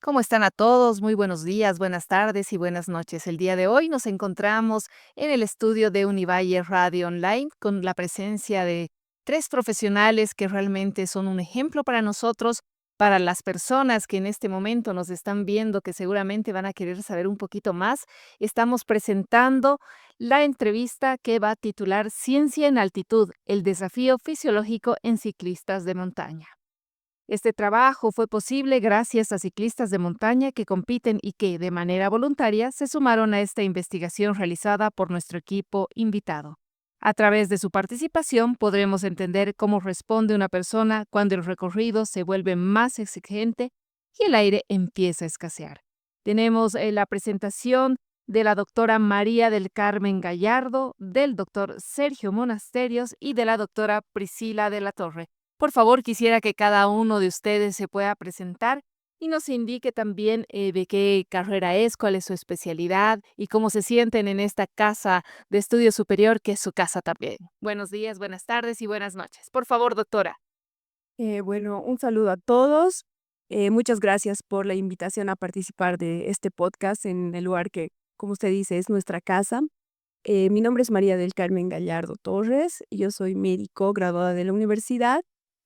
¿Cómo están a todos? Muy buenos días, buenas tardes y buenas noches. El día de hoy nos encontramos en el estudio de Univalle Radio Online con la presencia de tres profesionales que realmente son un ejemplo para nosotros, para las personas que en este momento nos están viendo, que seguramente van a querer saber un poquito más. Estamos presentando la entrevista que va a titular Ciencia en Altitud, el desafío fisiológico en ciclistas de montaña. Este trabajo fue posible gracias a ciclistas de montaña que compiten y que, de manera voluntaria, se sumaron a esta investigación realizada por nuestro equipo invitado. A través de su participación podremos entender cómo responde una persona cuando el recorrido se vuelve más exigente y el aire empieza a escasear. Tenemos la presentación de la doctora María del Carmen Gallardo, del doctor Sergio Monasterios y de la doctora Priscila de la Torre. Por favor, quisiera que cada uno de ustedes se pueda presentar y nos indique también de qué carrera es, cuál es su especialidad y cómo se sienten en esta casa de estudio superior, que es su casa también. Buenos días, buenas tardes y buenas noches. Por favor, doctora. Bueno, un saludo a todos. Muchas gracias por la invitación a participar de este podcast en el lugar que, como usted dice, es nuestra casa. Mi nombre es María del Carmen Gallardo Torres. Yo soy médico graduada de la universidad,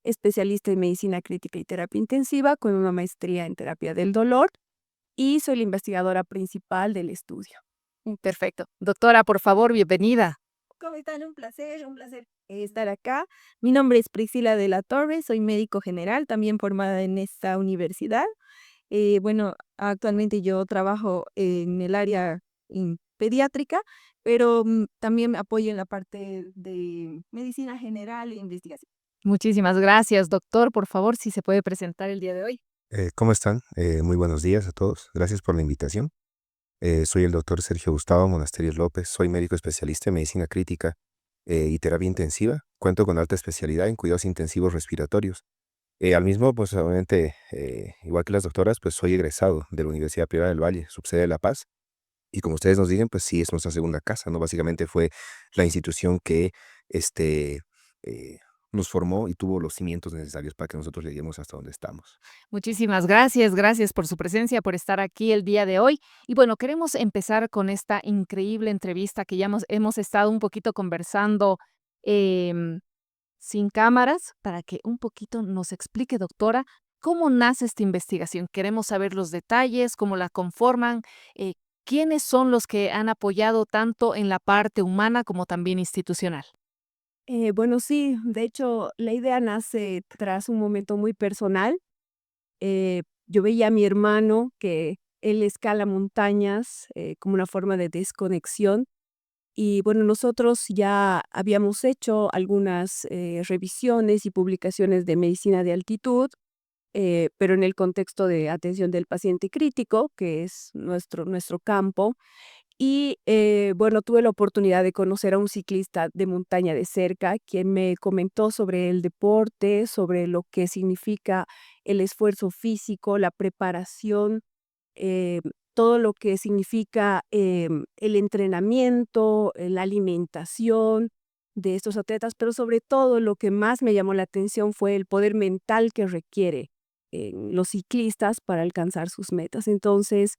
especialista en medicina crítica y terapia intensiva con una maestría en terapia del dolor y soy la investigadora principal del estudio. Perfecto. Doctora, por favor, bienvenida. ¿Cómo están? Un placer estar acá. Mi nombre es Priscila de la Torre, soy médico general, también formada en esta universidad. Bueno, actualmente yo trabajo en el área pediátrica, pero también apoyo en la parte de medicina general e investigación. Muchísimas gracias, doctor. Por favor, si se puede presentar el día de hoy. ¿Cómo están? Muy buenos días a todos. Gracias por la invitación. Soy el doctor Sergio Gustavo Monasterios López. Soy médico especialista en medicina crítica y terapia intensiva. Cuento con alta especialidad en cuidados intensivos respiratorios. Al mismo, pues obviamente, igual que las doctoras, pues soy egresado de la Universidad Privada del Valle, subsede de La Paz. Y como ustedes nos dicen, pues sí, es nuestra segunda casa, ¿no? Básicamente fue la institución que este, eh, nos formó y tuvo los cimientos necesarios para que nosotros lleguemos hasta donde estamos. Muchísimas gracias, gracias por su presencia, por estar aquí el día de hoy. Y bueno, queremos empezar con esta increíble entrevista que ya hemos estado un poquito conversando em, sin cámaras para que un poquito nos explique, doctora, cómo nace esta investigación. Queremos saber los detalles, cómo la conforman, eh, quiénes son los que han apoyado tanto en la parte humana como también institucional. Bueno, sí, de hecho, la idea nace tras un momento muy personal. Yo veía a mi hermano que él escala montañas como una forma de desconexión y bueno, nosotros ya habíamos hecho algunas revisiones y publicaciones de medicina de altitud, pero en el contexto de atención del paciente crítico, que es nuestro campo. Y bueno, tuve la oportunidad de conocer a un ciclista de montaña de cerca, quien me comentó sobre el deporte, sobre lo que significa el esfuerzo físico, la preparación, eh, todo lo que significa el entrenamiento, la alimentación de estos atletas, pero sobre todo lo que más me llamó la atención fue el poder mental que requiere los ciclistas para alcanzar sus metas. Entonces,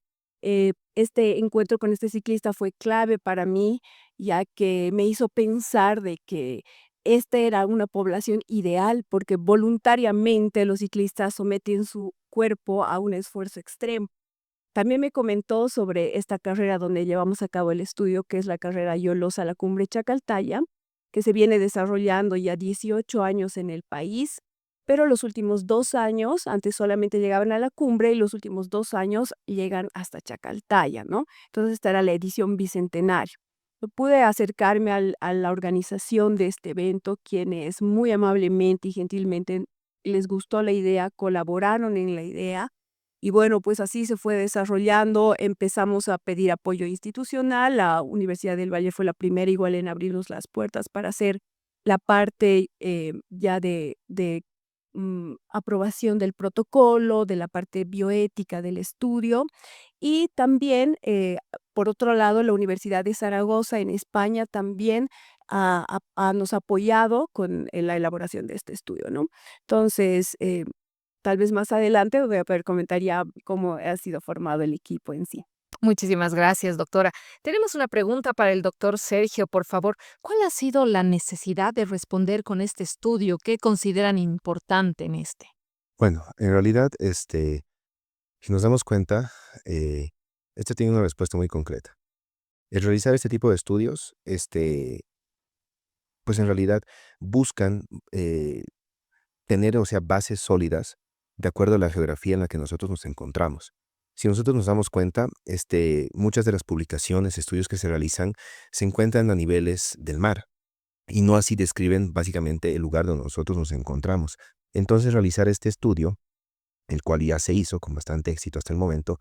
este encuentro con este ciclista fue clave para mí, ya que me hizo pensar de que esta era una población ideal, porque voluntariamente los ciclistas someten su cuerpo a un esfuerzo extremo. También me comentó sobre esta carrera donde llevamos a cabo el estudio, que es la carrera Yolosa La Cumbre Chacaltaya, que se viene desarrollando ya 18 años en el país, pero los últimos 2 años, antes solamente llegaban a la cumbre y los últimos 2 años llegan hasta Chacaltaya, ¿no? Entonces esta era la edición bicentenario. Yo pude acercarme a la organización de este evento, quienes muy amablemente y gentilmente les gustó la idea, colaboraron en la idea y bueno, pues así se fue desarrollando, empezamos a pedir apoyo institucional, la Universidad del Valle fue la primera igual en abrirnos las puertas para hacer la parte ya de aprobación del protocolo, de la parte bioética del estudio y también por otro lado, la Universidad de Zaragoza en España también nos ha apoyado en la elaboración de este estudio, ¿no? Entonces, tal vez más adelante voy a poder comentar ya cómo ha sido formado el equipo en sí. Muchísimas gracias, doctora. Tenemos una pregunta para el doctor Sergio, por favor. ¿Cuál ha sido la necesidad de responder con este estudio? ¿Qué consideran importante en este? Bueno, en realidad, si nos damos cuenta, eh, este tiene una respuesta muy concreta. El realizar este tipo de estudios, pues en realidad buscan tener, o sea, bases sólidas de acuerdo a la geografía en la que nosotros nos encontramos. Si nosotros nos damos cuenta, muchas de las publicaciones, estudios que se realizan, se encuentran a niveles del mar y no así describen básicamente el lugar donde nosotros nos encontramos. Entonces, realizar este estudio, el cual ya se hizo con bastante éxito hasta el momento,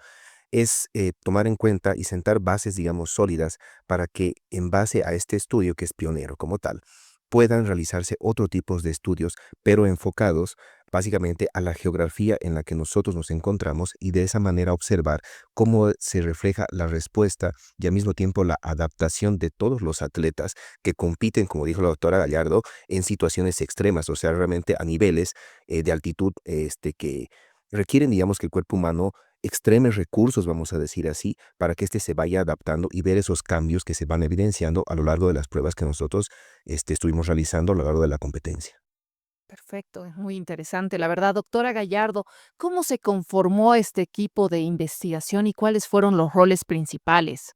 es tomar en cuenta y sentar bases, digamos, sólidas para que en base a este estudio, que es pionero como tal, puedan realizarse otro tipos de estudios, pero enfocados básicamente a la geografía en la que nosotros nos encontramos y de esa manera observar cómo se refleja la respuesta y al mismo tiempo la adaptación de todos los atletas que compiten, como dijo la doctora Gallardo, en situaciones extremas, o sea, realmente a niveles de altitud que requieren, digamos, que el cuerpo humano extreme recursos, vamos a decir así, para que éste se vaya adaptando y ver esos cambios que se van evidenciando a lo largo de las pruebas que nosotros estuvimos realizando a lo largo de la competencia. Perfecto, es muy interesante. La verdad, doctora Gallardo, ¿cómo se conformó este equipo de investigación y cuáles fueron los roles principales?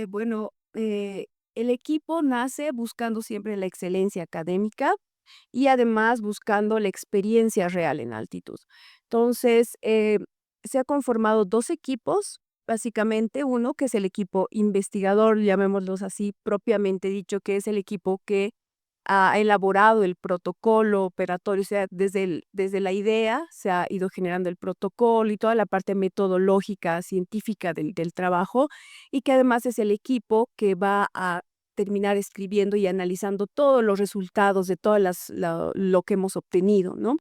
Bueno, el equipo nace buscando siempre la excelencia académica y además buscando la experiencia real en altitud. Entonces, se ha conformado dos equipos, básicamente uno que es el equipo investigador, llamémoslos así propiamente dicho, que es el equipo que ha elaborado el protocolo operatorio, o sea, desde la idea se ha ido generando el protocolo y toda la parte metodológica, científica del trabajo, y que además es el equipo que va a terminar escribiendo y analizando todos los resultados de todas lo que hemos obtenido, ¿no?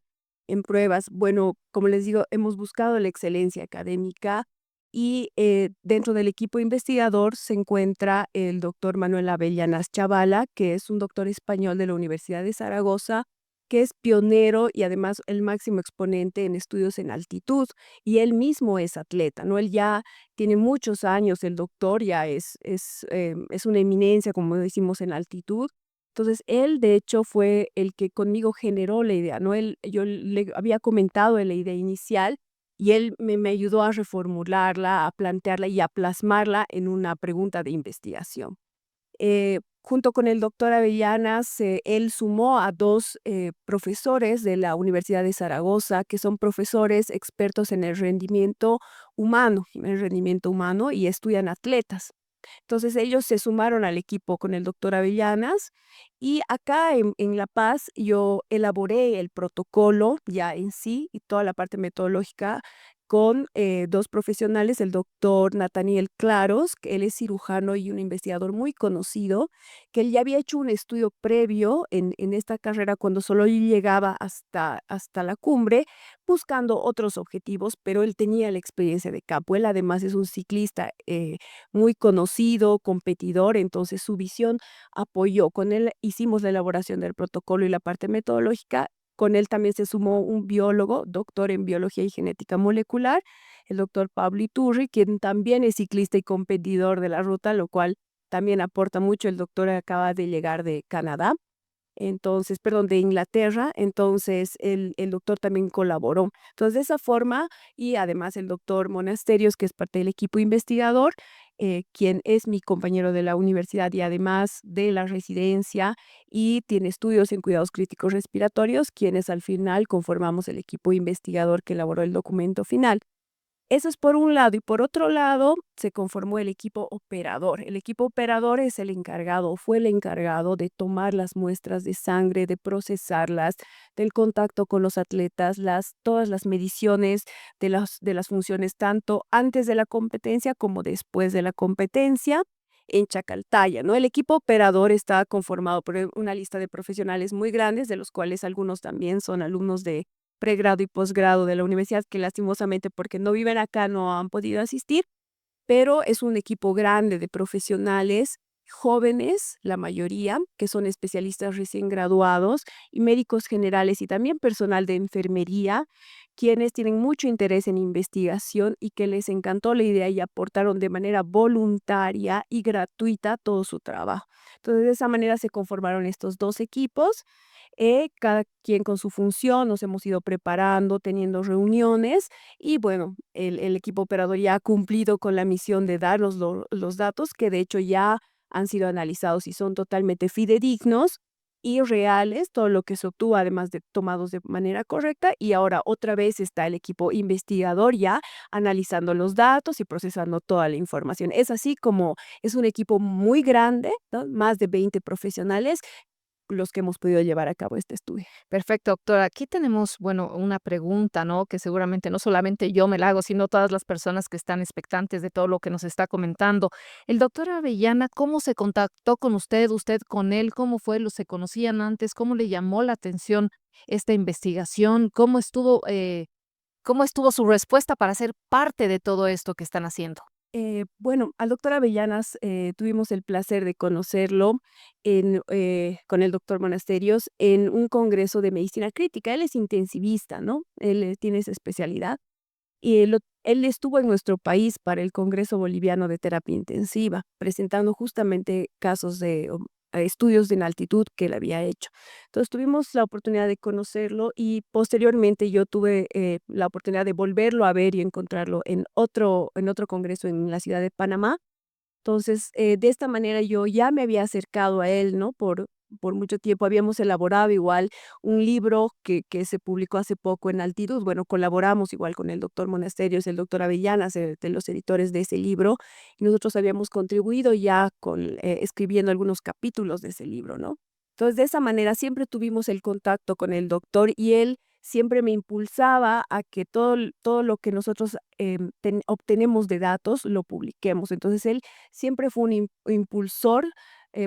En pruebas. Bueno, como les digo, hemos buscado la excelencia académica y dentro del equipo investigador se encuentra el doctor Manuel Avellanas Chavala, que es un doctor español de la Universidad de Zaragoza, que es pionero y además el máximo exponente en estudios en altitud, y él mismo es atleta, ¿no? Él ya tiene muchos años, el doctor ya es una eminencia, como decimos, en altitud. Entonces, él de hecho fue el que conmigo generó la idea, ¿no? Yo le había comentado de la idea inicial y él me ayudó a reformularla, a plantearla y a plasmarla en una pregunta de investigación. Junto con el doctor Avellanas, él sumó a dos profesores de la Universidad de Zaragoza, que son profesores expertos en el rendimiento humano y estudian atletas. Entonces ellos se sumaron al equipo con el doctor Avellanas y acá en La Paz yo elaboré el protocolo ya en sí y toda la parte metodológica con dos profesionales, el doctor Nathaniel Claros, que él es cirujano y un investigador muy conocido, que él ya había hecho un estudio previo en esta carrera cuando solo llegaba hasta la cumbre, buscando otros objetivos, pero él tenía la experiencia de campo. Él además es un ciclista muy conocido, competidor, entonces su visión apoyó. Con él hicimos la elaboración del protocolo y la parte metodológica. Con él también se sumó un biólogo, doctor en biología y genética molecular, el doctor Pablo Iturri, quien también es ciclista y competidor de la ruta, lo cual también aporta mucho. El doctor acaba de llegar de Canadá, entonces, perdón, de Inglaterra, entonces el doctor también colaboró. Entonces, de esa forma, y además el doctor Monasterios, que es parte del equipo investigador, quien es mi compañero de la universidad y además de la residencia y tiene estudios en cuidados críticos respiratorios, quienes al final conformamos el equipo investigador que elaboró el documento final. Eso es por un lado, y por otro lado se conformó el equipo operador. El equipo operador es el encargado, fue el encargado de tomar las muestras de sangre, de procesarlas, del contacto con los atletas, todas las mediciones de las funciones, tanto antes de la competencia como después de la competencia en Chacaltaya, ¿no? El equipo operador está conformado por una lista de profesionales muy grandes, de los cuales algunos también son alumnos de pregrado y posgrado de la universidad, que lastimosamente porque no viven acá no han podido asistir, pero es un equipo grande de profesionales jóvenes, la mayoría, que son especialistas recién graduados y médicos generales y también personal de enfermería, quienes tienen mucho interés en investigación y que les encantó la idea y aportaron de manera voluntaria y gratuita todo su trabajo. Entonces, de esa manera se conformaron estos dos equipos, cada quien con su función, nos hemos ido preparando, teniendo reuniones y bueno, el equipo operador ya ha cumplido con la misión de darnos los datos que de hecho ya han sido analizados y son totalmente fidedignos y reales, todo lo que se obtuvo, además de tomados de manera correcta, y ahora otra vez está el equipo investigador ya analizando los datos y procesando toda la información. Es así como es un equipo muy grande, ¿no? Más de 20 profesionales los que hemos podido llevar a cabo este estudio. Perfecto, doctora. Aquí tenemos, bueno, una pregunta, ¿no? Que seguramente no solamente yo me la hago, sino todas las personas que están expectantes de todo lo que nos está comentando. El doctor Avellana, ¿cómo se contactó con usted, usted con él? ¿Cómo fue? ¿Se conocían antes? ¿Cómo le llamó la atención esta investigación? Cómo estuvo su respuesta para ser parte de todo esto que están haciendo? Bueno, al doctor Avellanas tuvimos el placer de conocerlo con el doctor Monasterios en un congreso de medicina crítica. Él es intensivista, ¿no? Él tiene esa especialidad. Y él estuvo en nuestro país para el Congreso Boliviano de Terapia Intensiva, presentando justamente casos de estudios en altitud que él había hecho. Entonces tuvimos la oportunidad de conocerlo y posteriormente yo tuve la oportunidad de volverlo a ver y encontrarlo en otro congreso en la ciudad de Panamá. Entonces, de esta manera yo ya me había acercado a él, ¿no? Por mucho tiempo habíamos elaborado igual un libro que se publicó hace poco en Altitud. Bueno, colaboramos igual con el doctor Monasterios, el doctor Avellanas, de los editores de ese libro, y nosotros habíamos contribuido ya escribiendo algunos capítulos de ese libro, ¿no? Entonces, de esa manera siempre tuvimos el contacto con el doctor y él siempre me impulsaba a que todo lo que nosotros obtenemos de datos lo publiquemos. Entonces, él siempre fue un impulsor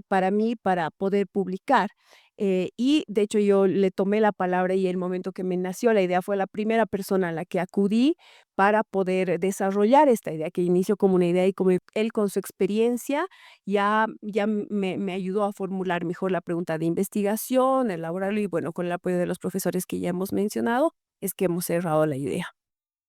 para mí para poder publicar. Y de hecho yo le tomé la palabra y el momento que me nació la idea fue la primera persona a la que acudí para poder desarrollar esta idea, que inició como una idea y como él con su experiencia ya me ayudó a formular mejor la pregunta de investigación, elaborarlo y bueno, con el apoyo de los profesores que ya hemos mencionado, es que hemos cerrado la idea.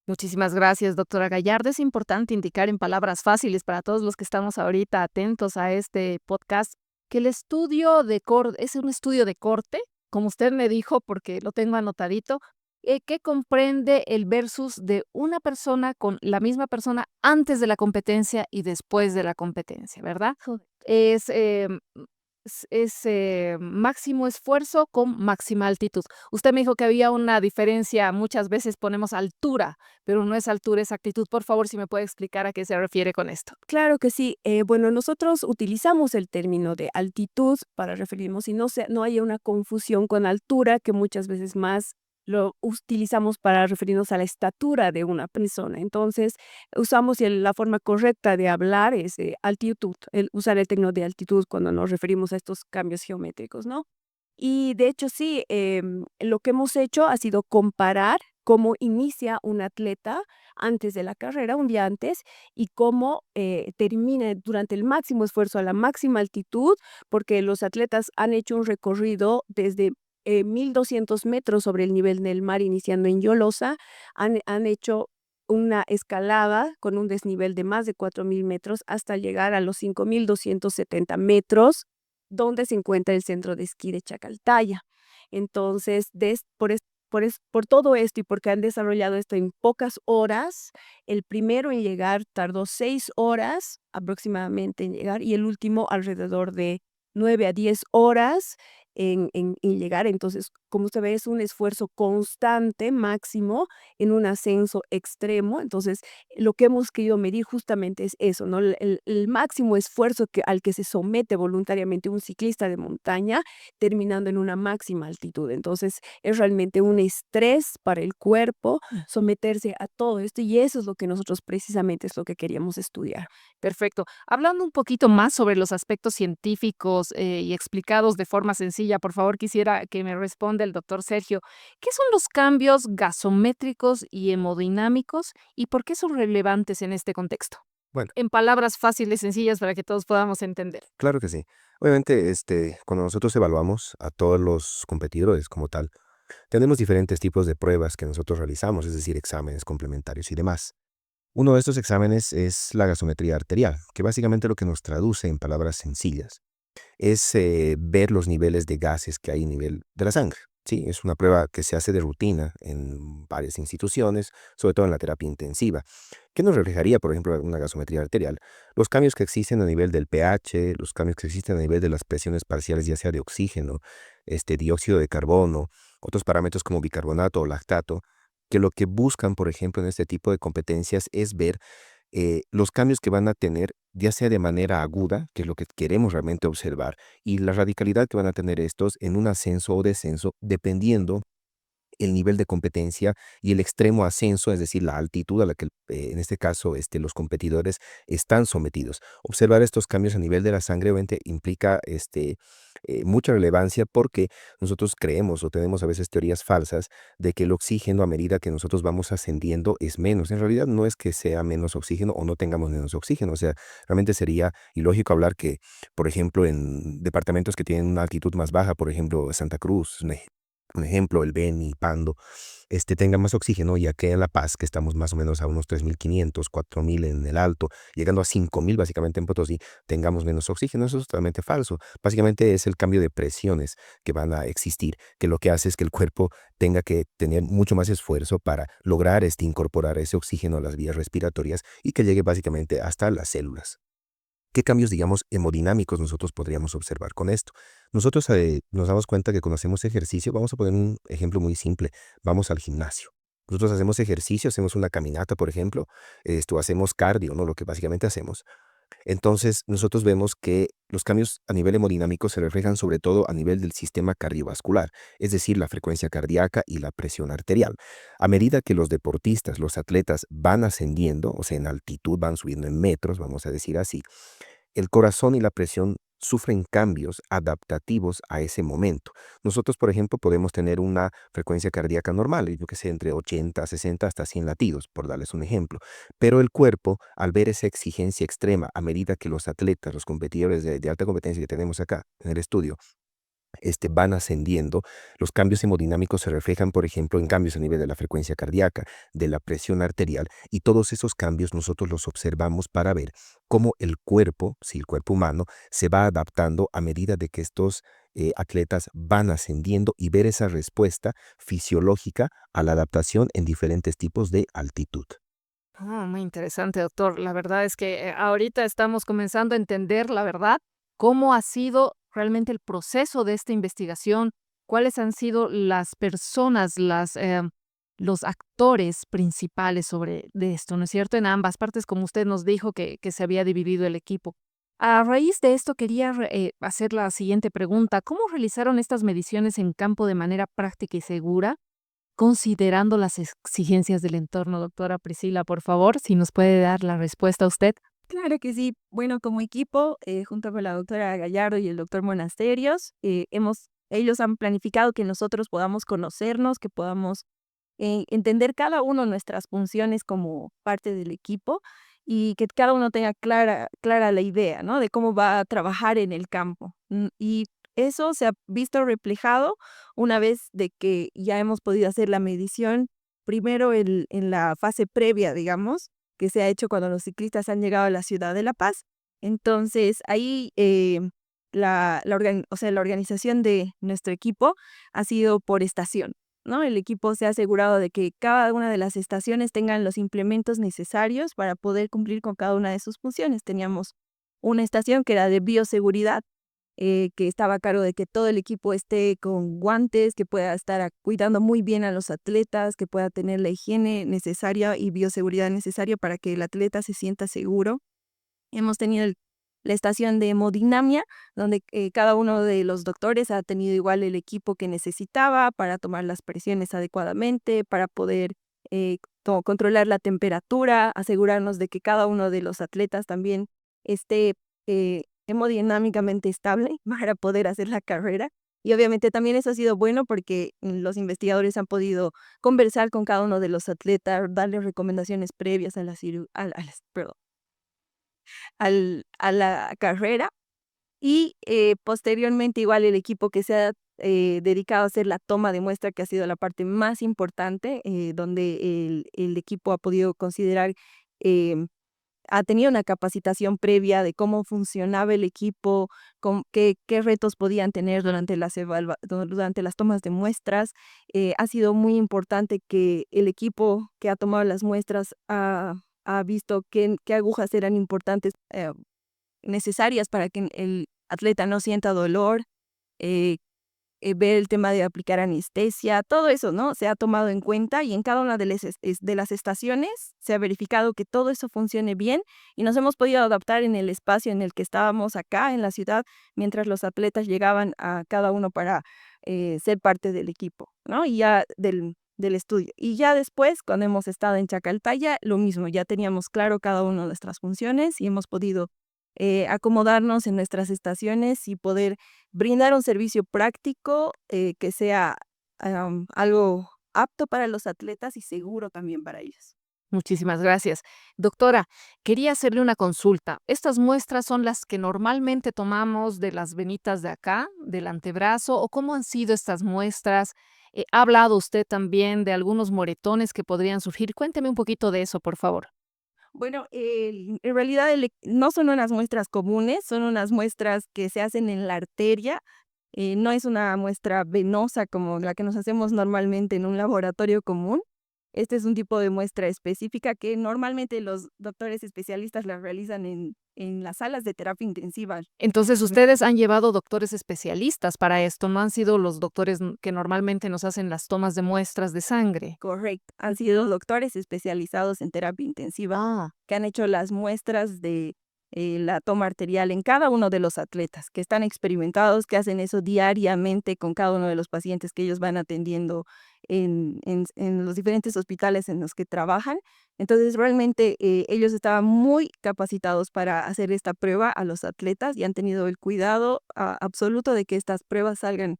Muchísimas gracias, doctora Gallardo. Es importante indicar en palabras fáciles para todos los que estamos ahorita atentos a este podcast que el estudio de corte es un estudio de corte, como usted me dijo, porque lo tengo anotadito, que comprende el versus de una persona con la misma persona antes de la competencia y después de la competencia, ¿verdad? Es máximo esfuerzo con máxima altitud. Usted me dijo que había una diferencia, muchas veces ponemos altura, pero no es altura, es actitud. Por favor, si me puede explicar a qué se refiere con esto. Claro que sí. Bueno, nosotros utilizamos el término de altitud para referirnos y no haya una confusión con altura, que muchas veces más lo utilizamos para referirnos a la estatura de una persona. Entonces, usamos la forma correcta de hablar es altitud, usar el término de altitud cuando nos referimos a estos cambios geométricos, ¿no? Y de hecho sí, lo que hemos hecho ha sido comparar cómo inicia un atleta antes de la carrera, un día antes, y cómo termina durante el máximo esfuerzo a la máxima altitud, porque los atletas han hecho un recorrido desde 1200 metros sobre el nivel del mar, iniciando en Yolosa, han hecho una escalada con un desnivel de más de 4000 metros hasta llegar a los 5270 metros donde se encuentra el centro de esquí de Chacaltaya. Entonces, por todo esto y porque han desarrollado esto en pocas horas, el primero en llegar tardó 6 horas aproximadamente en llegar y el último alrededor de 9 a 10 horas en llegar. Entonces, como usted ve, es un esfuerzo constante, máximo, en un ascenso extremo. Entonces, lo que hemos querido medir justamente es eso, ¿no? El máximo esfuerzo al que se somete voluntariamente un ciclista de montaña, terminando en una máxima altitud. Entonces, es realmente un estrés para el cuerpo someterse a todo esto y eso es lo que nosotros precisamente es lo que queríamos estudiar. Perfecto. Hablando un poquito más sobre los aspectos científicos y explicados de forma sencilla, por favor, quisiera que me responda el doctor Sergio. ¿Qué son los cambios gasométricos y hemodinámicos y por qué son relevantes en este contexto? Bueno, en palabras fáciles, sencillas, para que todos podamos entender. claro que sí. Obviamente, cuando nosotros evaluamos a todos los competidores como tal, tenemos diferentes tipos de pruebas que nosotros realizamos, es decir, exámenes complementarios y demás. Uno de estos exámenes es la gasometría arterial, que básicamente lo que nos traduce en palabras sencillas es ver los niveles de gases que hay a nivel de la sangre. Sí, es una prueba que se hace de rutina en varias instituciones, sobre todo en la terapia intensiva. ¿Qué nos reflejaría, por ejemplo, una gasometría arterial? Los cambios que existen a nivel del pH, los cambios que existen a nivel de las presiones parciales, ya sea de oxígeno, dióxido de carbono, otros parámetros como bicarbonato o lactato, que lo que buscan, por ejemplo, en este tipo de competencias es ver los cambios que van a tener, ya sea de manera aguda, que es lo que queremos realmente observar, y la radicalidad que van a tener estos en un ascenso o descenso, dependiendo el nivel de competencia y el extremo ascenso, es decir, la altitud a la que, en este caso, los competidores están sometidos. Observar estos cambios a nivel de la sangre obviamente implica mucha relevancia porque nosotros creemos o tenemos a veces teorías falsas de que el oxígeno a medida que nosotros vamos ascendiendo es menos. En realidad no es que sea menos oxígeno o no tengamos menos oxígeno. O sea, realmente sería ilógico hablar que, por ejemplo, en departamentos que tienen una altitud más baja, por ejemplo, Santa Cruz, un ejemplo, el Beni, Pando, tenga más oxígeno, ya que en La Paz, que estamos más o menos a unos 3.500, 4.000 en el alto, llegando a 5.000 básicamente en Potosí, tengamos menos oxígeno. Eso es totalmente falso. Básicamente es el cambio de presiones que van a existir, que lo que hace es que el cuerpo tenga que tener mucho más esfuerzo para lograr incorporar ese oxígeno a las vías respiratorias y que llegue básicamente hasta las células. ¿Qué cambios, digamos, hemodinámicos nosotros podríamos observar con esto? Nosotros nos damos cuenta que cuando hacemos ejercicio, vamos a poner un ejemplo muy simple, vamos al gimnasio. Nosotros hacemos ejercicio, hacemos una caminata, por ejemplo, hacemos cardio, ¿no? Lo que básicamente hacemos. Entonces, nosotros vemos que los cambios a nivel hemodinámico se reflejan sobre todo a nivel del sistema cardiovascular, es decir, la frecuencia cardíaca y la presión arterial. A medida que los deportistas, los atletas van ascendiendo, o sea, en altitud, van subiendo en metros, vamos a decir así, el corazón y la presión sufren cambios adaptativos a ese momento. Nosotros, por ejemplo, podemos tener una frecuencia cardíaca normal, yo que sé, entre 80, 60 hasta 100 latidos, por darles un ejemplo. Pero el cuerpo, al ver esa exigencia extrema, a medida que los atletas, los competidores de alta competencia que tenemos acá en el estudio, van ascendiendo, los cambios hemodinámicos se reflejan, por ejemplo, en cambios a nivel de la frecuencia cardíaca, de la presión arterial, y todos esos cambios nosotros los observamos para ver cómo el cuerpo, si el cuerpo humano, se va adaptando a medida de que estos atletas van ascendiendo y ver esa respuesta fisiológica a la adaptación en diferentes tipos de altitud. Muy interesante, doctor. La verdad es que ahorita estamos comenzando a entender, la verdad, cómo ha sido realmente el proceso de esta investigación, cuáles han sido las personas, los actores principales sobre de esto, ¿no es cierto? En ambas partes, como usted nos dijo que se había dividido el equipo. A raíz de esto, quería hacer la siguiente pregunta. ¿Cómo realizaron estas mediciones en campo de manera práctica y segura? Considerando las exigencias del entorno, doctora Priscila, por favor, si nos puede dar la respuesta usted. Claro que sí. Bueno, como equipo, junto con la doctora Gallardo y el doctor Monasterios, ellos han planificado que nosotros podamos conocernos, que podamos entender cada uno nuestras funciones como parte del equipo y que cada uno tenga clara la idea, ¿no? De cómo va a trabajar en el campo. Y eso se ha visto reflejado una vez de que ya hemos podido hacer la medición, primero en la fase previa, digamos, que se ha hecho cuando los ciclistas han llegado a la ciudad de La Paz. Entonces, ahí o sea, la organización de nuestro equipo ha sido por estación, ¿no? El equipo se ha asegurado de que cada una de las estaciones tengan los implementos necesarios para poder cumplir con cada una de sus funciones. Teníamos una estación que era de bioseguridad, que estaba a cargo de que todo el equipo esté con guantes, que pueda estar cuidando muy bien a los atletas, que pueda tener la higiene necesaria y bioseguridad necesaria para que el atleta se sienta seguro. Hemos tenido la estación de hemodinamia, donde cada uno de los doctores ha tenido igual el equipo que necesitaba para tomar las presiones adecuadamente, para poder controlar la temperatura, asegurarnos de que cada uno de los atletas también esté hemodinámicamente estable para poder hacer la carrera. Y obviamente también eso ha sido bueno porque los investigadores han podido conversar con cada uno de los atletas, darles recomendaciones previas a la, perdón, a la carrera. Y posteriormente igual el equipo que se ha dedicado a hacer la toma de muestra, que ha sido la parte más importante, donde el equipo ha podido considerar, em, ha tenido una capacitación previa de cómo funcionaba el equipo, qué retos podían tener durante las tomas de muestras. Ha sido muy importante que el equipo que ha tomado las muestras ha visto qué agujas eran importantes, necesarias para que el atleta no sienta dolor, eh, ver el tema de aplicar anestesia, todo eso, ¿no? Se ha tomado en cuenta y en cada una de las estaciones se ha verificado que todo eso funcione bien y nos hemos podido adaptar en el espacio en el que estábamos acá en la ciudad, mientras los atletas llegaban a cada uno para ser parte del equipo, ¿no? Y ya del estudio. Y ya después, cuando hemos estado en Chacaltaya, lo mismo, ya teníamos claro cada una de nuestras funciones y hemos podido acomodarnos en nuestras estaciones y poder brindar un servicio práctico, que sea algo apto para los atletas y seguro también para ellos. Muchísimas gracias. Doctora, quería hacerle una consulta. ¿Estas muestras son las que normalmente tomamos de las venitas de acá, del antebrazo, o cómo han sido estas muestras? ¿Ha hablado usted también de algunos moretones que podrían surgir? Cuénteme un poquito de eso, por favor. Bueno, en realidad no son unas muestras comunes, son unas muestras que se hacen en la arteria. No es una muestra venosa como la que nos hacemos normalmente en un laboratorio común. Este es un tipo de muestra específica que normalmente los doctores especialistas la realizan en las salas de terapia intensiva. Entonces, ustedes han llevado doctores especialistas para esto, no han sido los doctores que normalmente nos hacen las tomas de muestras de sangre. Correcto, han sido doctores especializados en terapia intensiva Ah, que han hecho las muestras de la toma arterial en cada uno de los atletas, que están experimentados, que hacen eso diariamente con cada uno de los pacientes que ellos van atendiendo en los diferentes hospitales en los que trabajan. Entonces, realmente ellos estaban muy capacitados para hacer esta prueba a los atletas y han tenido el cuidado absoluto de que estas pruebas salgan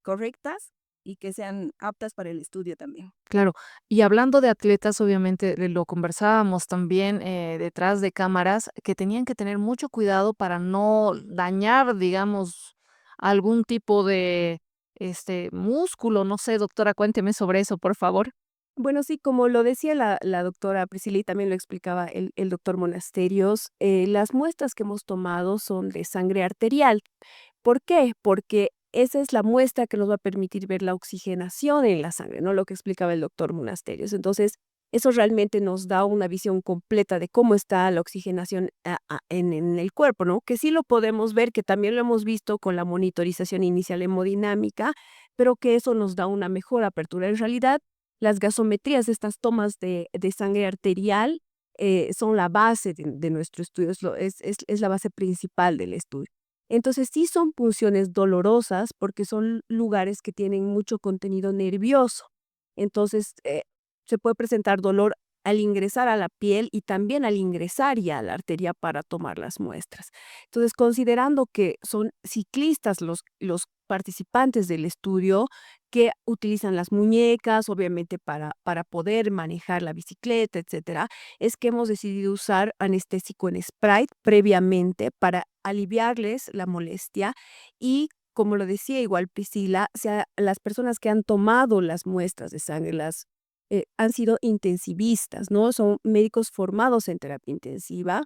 correctas y que sean aptas para el estudio también. claro. Y hablando de atletas, obviamente lo conversábamos también detrás de cámaras, que tenían que tener mucho cuidado para no dañar, digamos, algún tipo de músculo. No sé, doctora, cuénteme sobre eso, por favor. Bueno, sí, como lo decía la doctora Priscila y también lo explicaba el doctor Monasterios, las muestras que hemos tomado son de sangre arterial. ¿Por qué? Porque esa es la muestra que nos va a permitir ver la oxigenación en la sangre, ¿no? Lo que explicaba el doctor Monasterios. Entonces, eso realmente nos da una visión completa de cómo está la oxigenación en el cuerpo, ¿no? Que sí lo podemos ver, que también lo hemos visto con la monitorización inicial hemodinámica, pero que eso nos da una mejor apertura. En realidad, las gasometrías, estas tomas de sangre arterial, son la base de nuestro estudio, es la base principal del estudio. Entonces, sí son punciones dolorosas porque son lugares que tienen mucho contenido nervioso. Entonces, se puede presentar dolor al ingresar a la piel y también al ingresar ya a la arteria para tomar las muestras. Entonces, considerando que son ciclistas los participantes del estudio que utilizan las muñecas, obviamente para poder manejar la bicicleta, etcétera, es que hemos decidido usar anestésico en Sprite previamente para aliviarles la molestia y, como lo decía igual Priscila, las personas que han tomado las muestras de sangre, han sido intensivistas, ¿no? Son médicos formados en terapia intensiva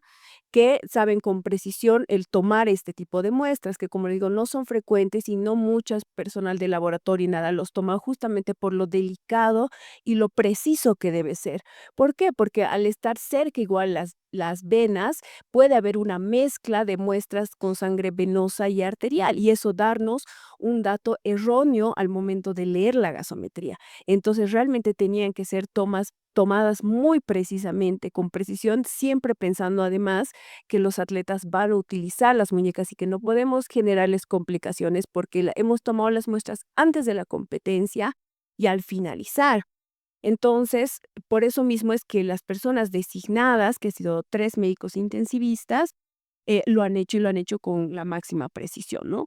que saben con precisión el tomar este tipo de muestras, que como le digo, no son frecuentes y no muchas personal de laboratorio y nada los toma justamente por lo delicado y lo preciso que debe ser. ¿Por qué? Porque al estar cerca igual las venas, puede haber una mezcla de muestras con sangre venosa y arterial y eso darnos un dato erróneo al momento de leer la gasometría. Entonces realmente tenían que ser tomadas muy precisamente, con precisión, siempre pensando además que los atletas van a utilizar las muñecas y que no podemos generarles complicaciones porque hemos tomado las muestras antes de la competencia y al finalizar. Entonces, por eso mismo es que las personas designadas, que han sido 3 médicos intensivistas, lo han hecho y lo han hecho con la máxima precisión, ¿no?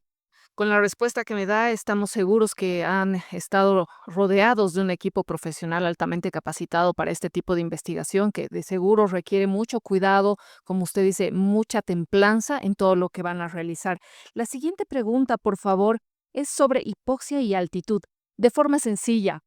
Con la respuesta que me da, estamos seguros que han estado rodeados de un equipo profesional altamente capacitado para este tipo de investigación, que de seguro requiere mucho cuidado, como usted dice, mucha templanza en todo lo que van a realizar. La siguiente pregunta, por favor, es sobre hipoxia y altitud. De forma sencilla,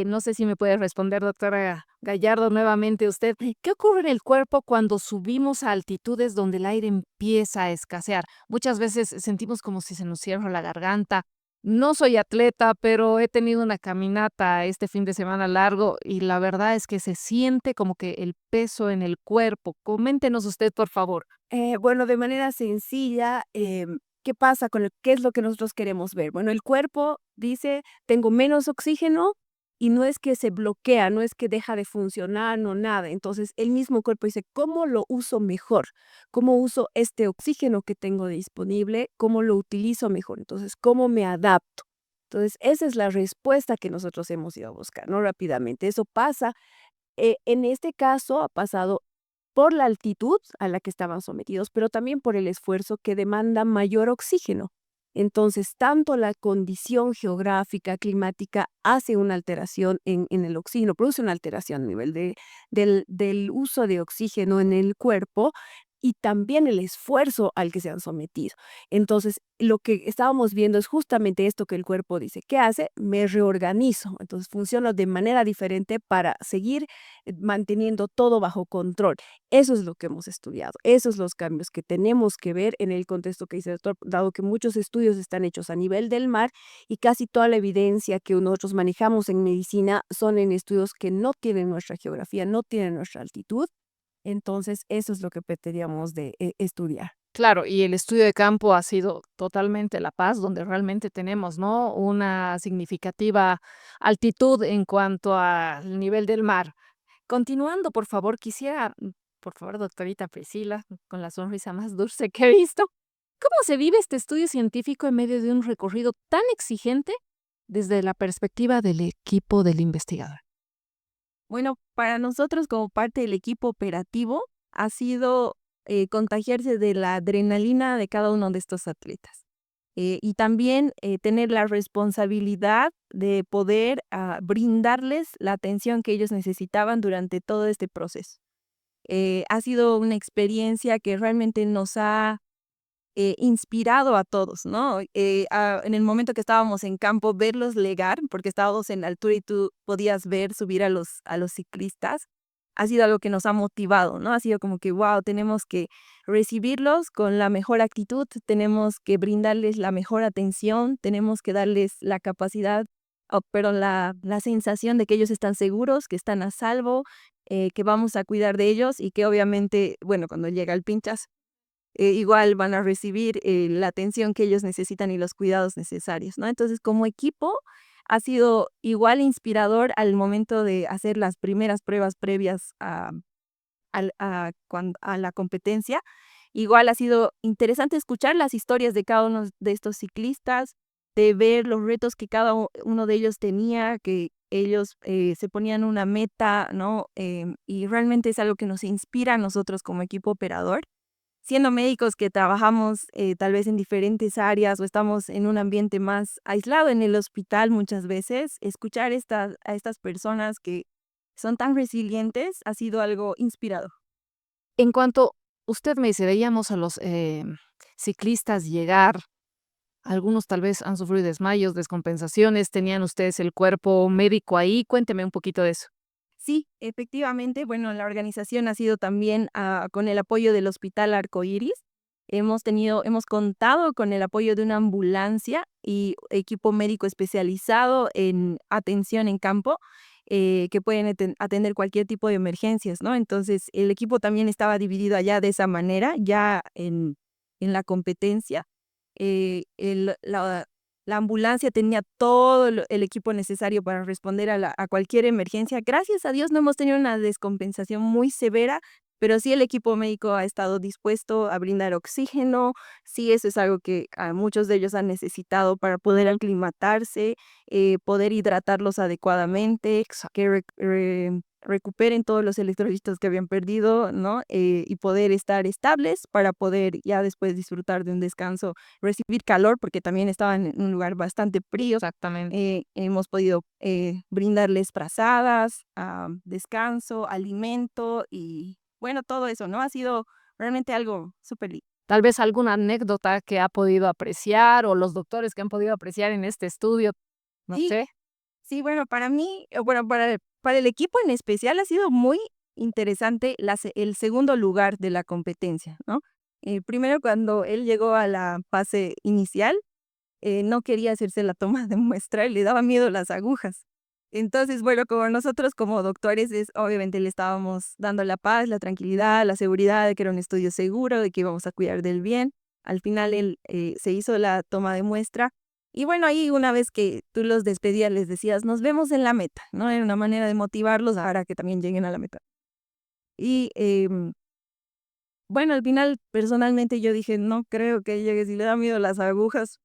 no sé si me puede responder, doctora Gallardo, nuevamente usted. ¿Qué ocurre en el cuerpo cuando subimos a altitudes donde el aire empieza a escasear? Muchas veces sentimos como si se nos cierra la garganta. No soy atleta, pero he tenido una caminata este fin de semana largo y la verdad es que se siente como que el peso en el cuerpo. Coméntenos usted, por favor. Bueno, de manera sencilla, ¿qué pasa con qué es lo que nosotros queremos ver? Bueno, el cuerpo dice, tengo menos oxígeno y no es que se bloquea, no es que deja de funcionar, no nada. Entonces, el mismo cuerpo dice, ¿cómo lo uso mejor? ¿Cómo uso este oxígeno que tengo disponible? ¿Cómo lo utilizo mejor? Entonces, ¿cómo me adapto? Entonces, esa es la respuesta que nosotros hemos ido a buscar, ¿no? Rápidamente. Eso pasa, en este caso ha pasado por la altitud a la que estaban sometidos, pero también por el esfuerzo que demanda mayor oxígeno. Entonces, tanto la condición geográfica, climática, hace una alteración en el oxígeno, produce una alteración a nivel del uso de oxígeno en el cuerpo y también el esfuerzo al que se han sometido. Entonces, lo que estábamos viendo es justamente esto que el cuerpo dice, ¿qué hace? Me reorganizo. Entonces, funciona de manera diferente para seguir manteniendo todo bajo control. Eso es lo que hemos estudiado, esos son los cambios que tenemos que ver en el contexto que dice el doctor, dado que muchos estudios están hechos a nivel del mar y casi toda la evidencia que nosotros manejamos en medicina son en estudios que no tienen nuestra geografía, no tienen nuestra altitud. Entonces, eso es lo que pretendíamos de estudiar. Claro, y el estudio de campo ha sido totalmente La Paz, donde realmente tenemos, ¿no?, una significativa altitud en cuanto al nivel del mar. Continuando, por favor, quisiera, por favor, doctorita Priscila, con la sonrisa más dulce que he visto, ¿cómo se vive este estudio científico en medio de un recorrido tan exigente desde la perspectiva del equipo del investigador? Bueno, para nosotros como parte del equipo operativo ha sido contagiarse de la adrenalina de cada uno de estos atletas. Y también tener la responsabilidad de poder brindarles la atención que ellos necesitaban durante todo este proceso. Ha sido una experiencia que realmente nos ha inspirado a todos, ¿no? En el momento que estábamos en campo, verlos legar, porque estábamos en altura y tú podías ver subir a los ciclistas, ha sido algo que nos ha motivado, ¿no? Ha sido como que, wow, tenemos que recibirlos con la mejor actitud, tenemos que brindarles la mejor atención, tenemos que darles la capacidad, pero la sensación de que ellos están seguros, que están a salvo, que vamos a cuidar de ellos y que obviamente, bueno, cuando llega el pinchazo, igual van a recibir la atención que ellos necesitan y los cuidados necesarios, ¿no? Entonces, como equipo, ha sido igual inspirador al momento de hacer las primeras pruebas previas a la competencia. Igual ha sido interesante escuchar las historias de cada uno de estos ciclistas, de ver los retos que cada uno de ellos tenía, que ellos se ponían una meta, ¿no? Y realmente es algo que nos inspira a nosotros como equipo operador siendo médicos que trabajamos tal vez en diferentes áreas o estamos en un ambiente más aislado en el hospital muchas veces, escuchar a estas personas que son tan resilientes ha sido algo inspirador. En cuanto usted me dice, veíamos a los ciclistas llegar, algunos tal vez han sufrido desmayos, descompensaciones, ¿tenían ustedes el cuerpo médico ahí? Cuénteme un poquito de eso. Sí, efectivamente, bueno, la organización ha sido también con el apoyo del Hospital Arcoíris. Hemos contado con el apoyo de una ambulancia y equipo médico especializado en atención en campo, que pueden atender cualquier tipo de emergencias, ¿no? Entonces, el equipo también estaba dividido allá de esa manera, ya en la competencia. La ambulancia tenía todo el equipo necesario para responder a cualquier emergencia. Gracias a Dios no hemos tenido una descompensación muy severa, pero sí el equipo médico ha estado dispuesto a brindar oxígeno, sí eso es algo que a muchos de ellos han necesitado para poder aclimatarse, poder hidratarlos adecuadamente, que recuperen todos los electrolitos que habían perdido, ¿no? Y poder estar estables para poder ya después disfrutar de un descanso, recibir calor, porque también estaban en un lugar bastante frío. Exactamente. Hemos podido brindarles frazadas, descanso, alimento y bueno, todo eso, ¿no? Ha sido realmente algo súper lindo. Tal vez alguna anécdota que ha podido apreciar o los doctores que han podido apreciar en este estudio, no Sí, sé. sí, bueno, para mí, bueno, para el equipo en especial ha sido muy interesante el segundo lugar de la competencia, ¿no? Primero, cuando él llegó a la fase inicial, no quería hacerse la toma de muestra y le daba miedo las agujas. Entonces, bueno, como nosotros como doctores, obviamente le estábamos dando la paz, la tranquilidad, la seguridad de que era un estudio seguro, de que íbamos a cuidar del bien. Al final él se hizo la toma de muestra y bueno, ahí una vez que tú los despedías, les decías, nos vemos en la meta, ¿no? Era una manera de motivarlos para que también lleguen a la meta. Y bueno, al final, personalmente yo dije, no creo que llegue, si le da miedo las agujas,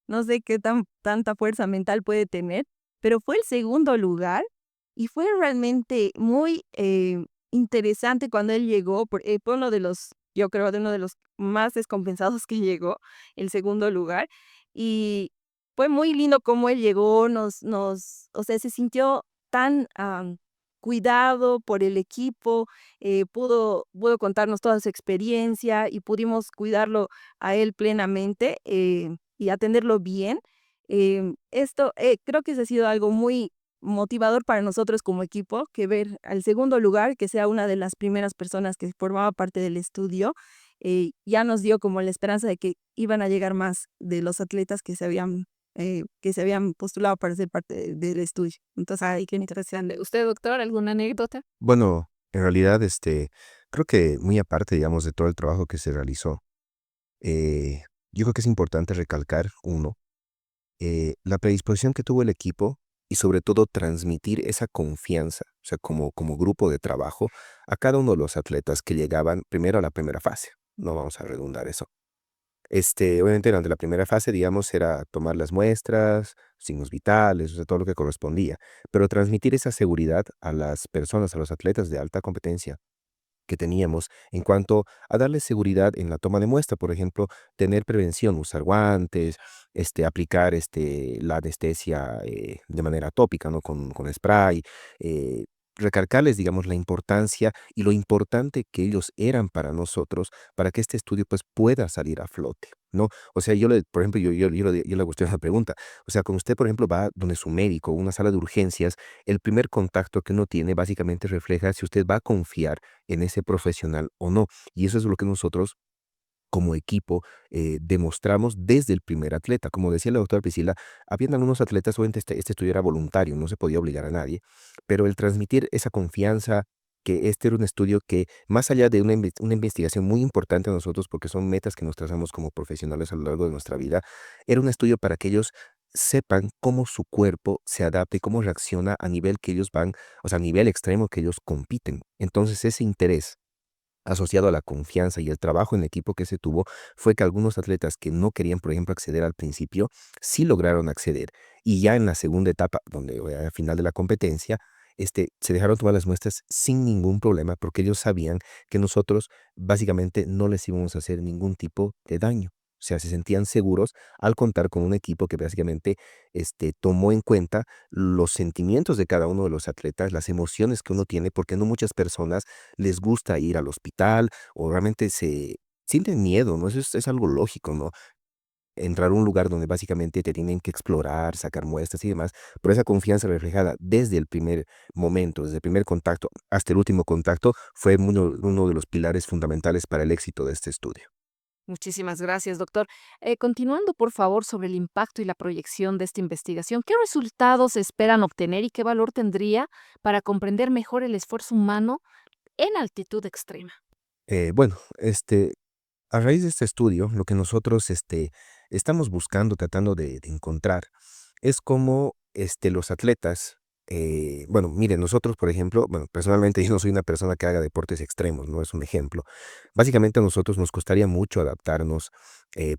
no sé qué tanta fuerza mental puede tener, pero fue el segundo lugar y fue realmente muy interesante cuando él llegó, fue uno de los, yo creo, de uno de los más descompensados que llegó, el segundo lugar, y fue muy lindo cómo él llegó, o sea, se sintió tan cuidado por el equipo, pudo contarnos toda su experiencia y pudimos cuidarlo a él plenamente. Y atenderlo bien. Esto creo que ese ha sido algo muy motivador para nosotros como equipo, que ver al segundo lugar, que sea una de las primeras personas que formaba parte del estudio, ya nos dio como la esperanza de que iban a llegar más de los atletas que se habían postulado para ser parte del estudio. Entonces, Ay, qué interesante. ¿Usted, doctor, alguna anécdota? Bueno, en realidad, creo que muy aparte, digamos, de todo el trabajo que se realizó, eh, yo creo que es importante recalcar, uno, la predisposición que tuvo el equipo y sobre todo transmitir esa confianza, o sea, como grupo de trabajo, a cada uno de los atletas que llegaban primero a la primera fase. No vamos a redundar eso. Obviamente durante la primera fase, digamos, era tomar las muestras, signos vitales, o sea, todo lo que correspondía, pero transmitir esa seguridad a las personas, a los atletas de alta competencia que teníamos en cuanto a darles seguridad en la toma de muestra, por ejemplo, tener prevención, usar guantes, aplicar la anestesia de manera tópica, ¿no? Con spray, recalcarles, digamos, la importancia y lo importante que ellos eran para nosotros, para que este estudio pues pueda salir a flote, ¿no? O sea, por ejemplo, yo le hago a usted una pregunta, o sea, cuando usted, por ejemplo, va donde su médico, una sala de urgencias, el primer contacto que uno tiene básicamente refleja si usted va a confiar en ese profesional o no. Y eso es lo que nosotros como equipo demostramos desde el primer atleta. Como decía la doctora Priscila, habían algunos atletas, obviamente este estudio era voluntario, no se podía obligar a nadie, pero el transmitir esa confianza, que este era un estudio que, más allá de una investigación muy importante a nosotros, porque son metas que nos trazamos como profesionales a lo largo de nuestra vida, era un estudio para que ellos sepan cómo su cuerpo se adapta y cómo reacciona a nivel que ellos van, o sea, a nivel extremo que ellos compiten. Entonces, ese interés asociado a la confianza y el trabajo en equipo que se tuvo fue que algunos atletas que no querían, por ejemplo, acceder al principio, sí lograron acceder. Y ya en la segunda etapa, donde al final de la competencia, se dejaron tomar las muestras sin ningún problema porque ellos sabían que nosotros básicamente no les íbamos a hacer ningún tipo de daño. O sea, se sentían seguros al contar con un equipo que básicamente tomó en cuenta los sentimientos de cada uno de los atletas, las emociones que uno tiene, porque no muchas personas les gusta ir al hospital o realmente se sienten miedo, ¿no? Eso es algo lógico, ¿no? Entrar a un lugar donde básicamente te tienen que explorar, sacar muestras y demás, pero esa confianza reflejada desde el primer momento, desde el primer contacto hasta el último contacto, fue uno de los pilares fundamentales para el éxito de este estudio. Muchísimas gracias, doctor. Continuando, por favor, sobre el impacto y la proyección de esta investigación, ¿qué resultados esperan obtener y qué valor tendría para comprender mejor el esfuerzo humano en altitud extrema? Bueno, a raíz de este estudio, lo que nosotros estamos buscando, tratando de encontrar, es cómo los atletas Bueno, miren, nosotros, por ejemplo, bueno, personalmente yo no soy una persona que haga deportes extremos, no es un ejemplo. Básicamente a nosotros nos costaría mucho adaptarnos,